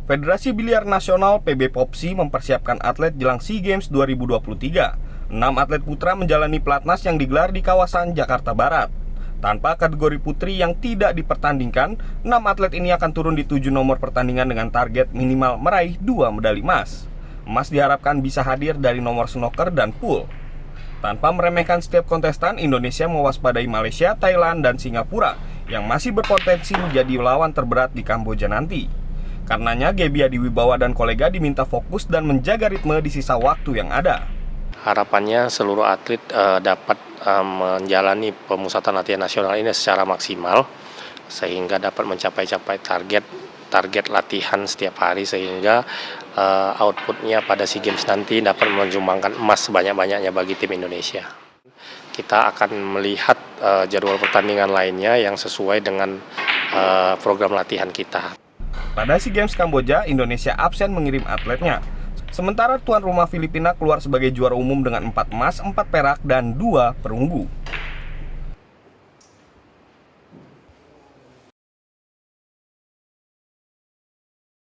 Federasi Biliar Nasional PB Popsi mempersiapkan atlet jelang SEA Games 2023. 6 atlet putra menjalani pelatnas yang digelar di kawasan Jakarta Barat. Tanpa kategori putri yang tidak dipertandingkan, 6 atlet ini akan turun di 7 nomor pertandingan dengan target minimal meraih 2 medali emas. Emas diharapkan bisa hadir dari nomor snooker dan pool. Tanpa meremehkan setiap kontestan, Indonesia mewaspadai Malaysia, Thailand, dan Singapura yang masih berpotensi menjadi lawan terberat di Kamboja nanti. Karenanya, Gebi Adiwibawa dan kolega diminta fokus dan menjaga ritme di sisa waktu yang ada. Harapannya seluruh atlet dapat menjalani pemusatan latihan nasional ini secara maksimal sehingga dapat mencapai target latihan setiap hari sehingga outputnya pada SEA Games nanti dapat menyumbangkan emas sebanyak-banyaknya bagi tim Indonesia. Kita akan melihat jadwal pertandingan lainnya yang sesuai dengan program latihan kita. Pada SEA Games Kamboja, Indonesia absen mengirim atletnya. Sementara tuan rumah Filipina keluar sebagai juara umum dengan 4 emas, 4 perak, dan 2 perunggu.